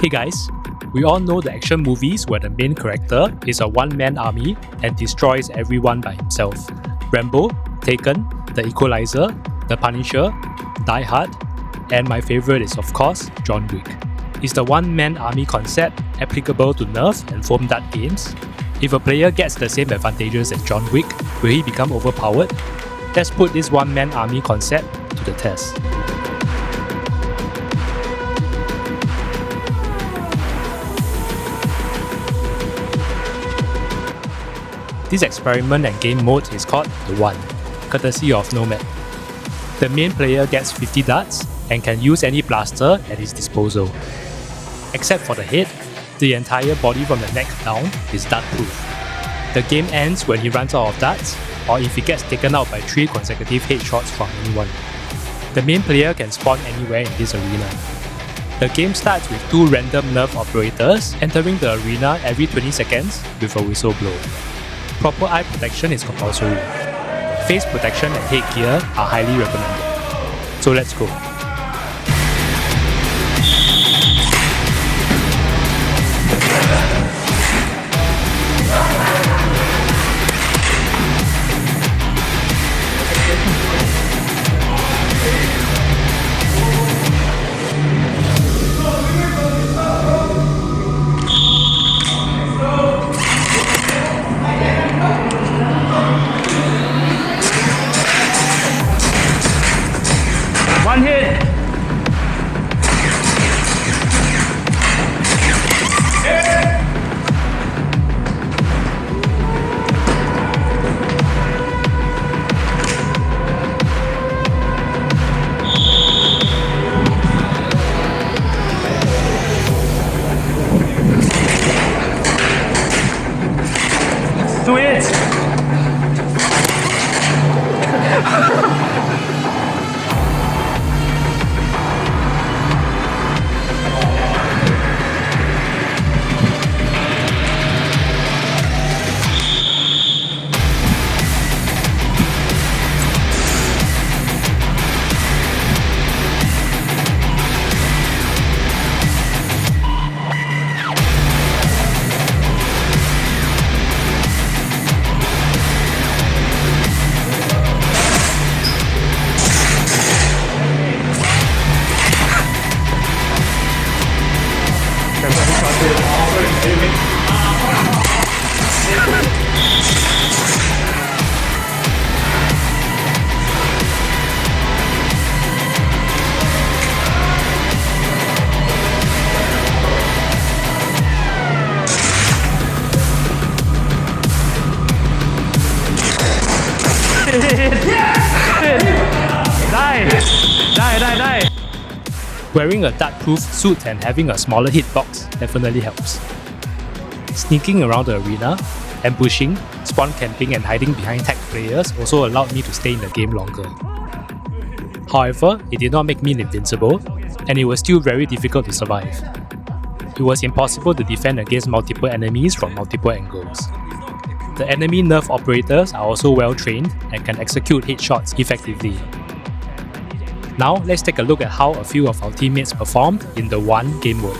Hey guys, we all know the action movies where the main character is a one-man army and destroys everyone by himself. Rambo, Taken, The Equaliser, The Punisher, Die Hard, and my favourite is of course John Wick. Is the one-man army concept applicable to Nerf and foam dart games? If a player gets the same advantages as John Wick, will he become overpowered? Let's put this one-man army concept to the test. This experiment and game mode is called the One, courtesy of Nomad. The main player gets 50 darts and can use any blaster at his disposal. Except for the head, the entire body from the neck down is dart-proof. The game ends when he runs out of darts, or if he gets taken out by 3 consecutive headshots from anyone. The main player can spawn anywhere in this arena. The game starts with 2 random Nerf operators entering the arena every 20 seconds with a whistle blow. Proper eye protection is compulsory. Face protection and headgear are highly recommended. So let's go. One hit. Two hits. Die. Wearing a dart-proof suit and having a smaller hitbox definitely helps. Sneaking around the arena, ambushing, spawn camping and hiding behind tag players also allowed me to stay in the game longer. However, it did not make me invincible, and it was still very difficult to survive. It was impossible to defend against multiple enemies from multiple angles. The enemy Nerf operators are also well trained and can execute headshots effectively. Now let's take a look at how a few of our teammates performed in the One game mode.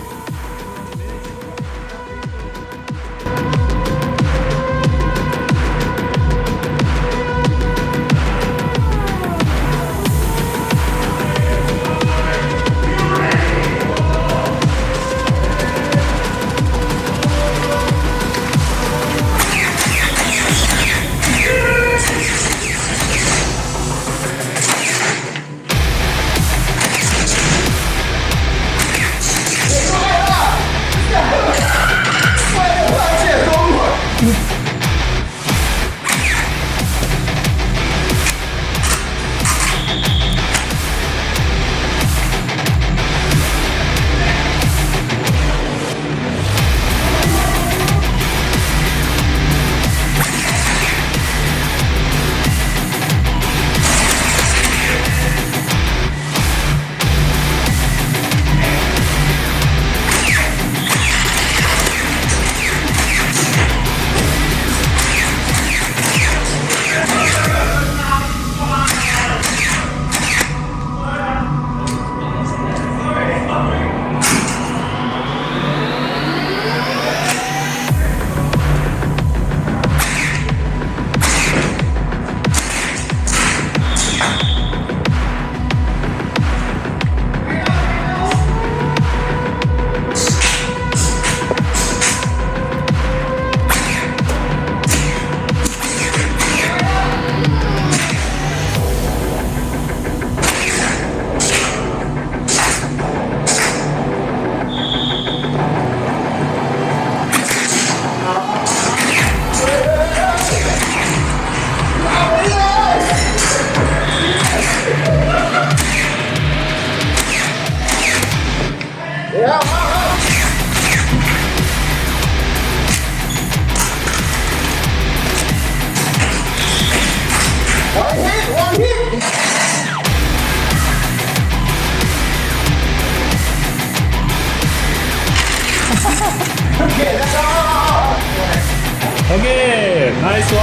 Okay, nice one.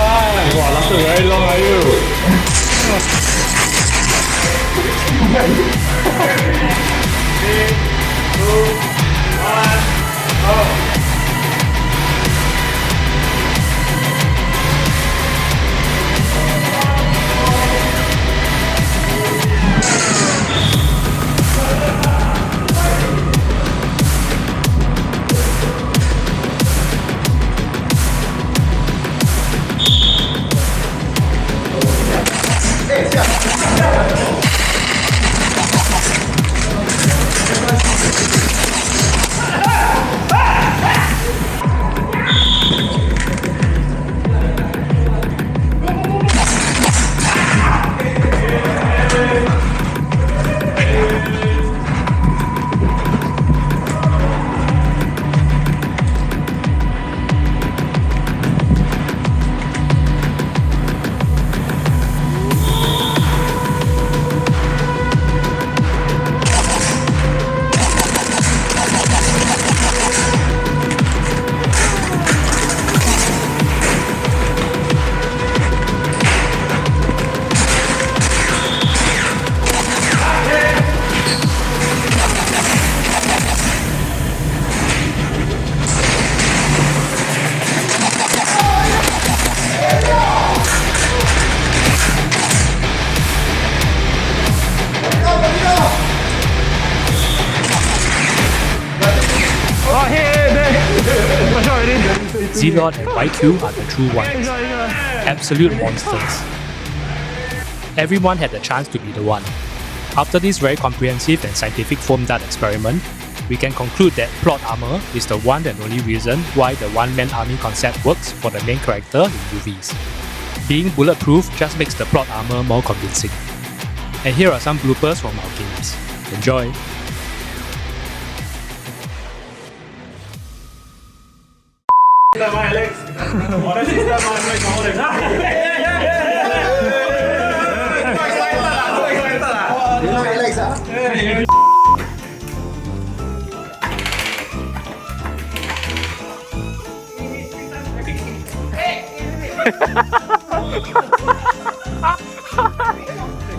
Wow, lasted very long, are you? Xenon and YQ are the true ones. Absolute monsters. Everyone had the chance to be the one. After this very comprehensive and scientific foam dart experiment, we can conclude that plot armor is the one and only reason why the one-man army concept works for the main character in movies. Being bulletproof just makes the plot armor more convincing. And here are some bloopers from our games. Enjoy!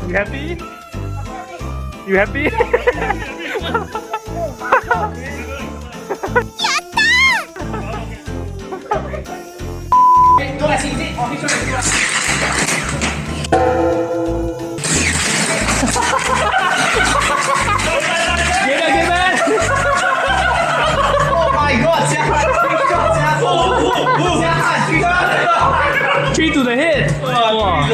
You happy? You happy? Three to the head. Wow.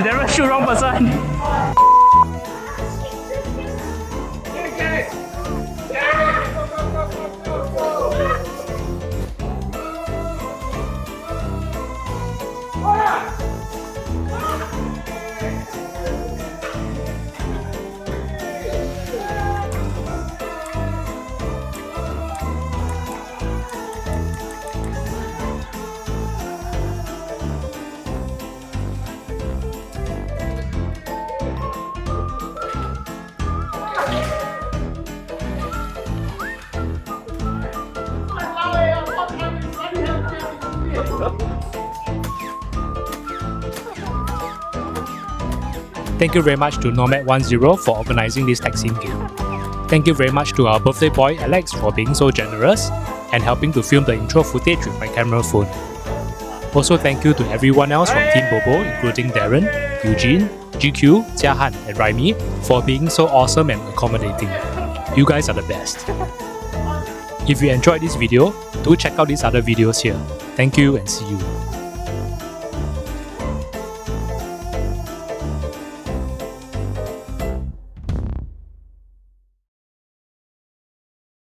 Daren shoot wrong person. Thank you very much to Nomad10 for organising this TactSim game. Thank you very much to our birthday boy Alex for being so generous and helping to film the intro footage with my camera phone. Also thank you to everyone else from Team Bobo, including Daren, Eugene, GQ, Jia Han and Raimi for being so awesome and accommodating. You guys are the best. If you enjoyed this video, do check out these other videos here. Thank you and see you.